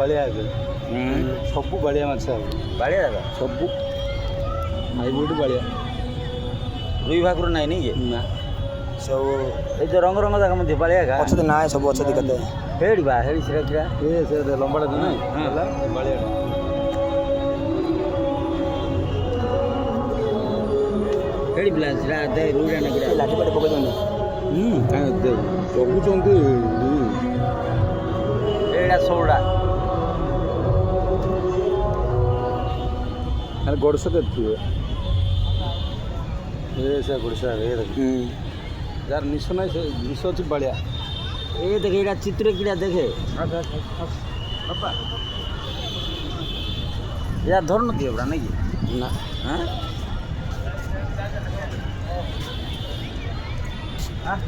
ବାଳିଆ ଏବେ ସବୁ ବାଳିଆ ମାଛ ବାଳିଆ ଜାଗା ସବୁ ହାଇବ୍ରିଡ୍ ବାଳିଆ रुई भाकुर नहीं नहीं ये ନା सब ये जो रंग रंग जागा मुझे बालिया का अच्छे ना सब अच्छे दिखते हैं हेड़ी बा हेड़ी सिरा किरा ଏ ସେ ଲମ୍ବାଟା ତ ନାହିଁ ହଁ। ହେଲା ବାଳିଆଟା हेड़ी बिला सिरा दे रुई ना किरा लाठी पाठी पकड़ देने ଜଗୁଛନ୍ତି एड़ा सोड़ा ଆରେ ଗଡ଼ସ କେତେ ଥିବେ ଏ ସେ ଗଡ଼ସ ଏ ଦେଖ ଯାହାର ନିଶ ନାହିଁ ସେ ନିଶ ଅଛି ବାଳିଆ ये देखे एड़ा चित्र किरा देखे यार धर न दियो बड़ा नहीं ना हां हां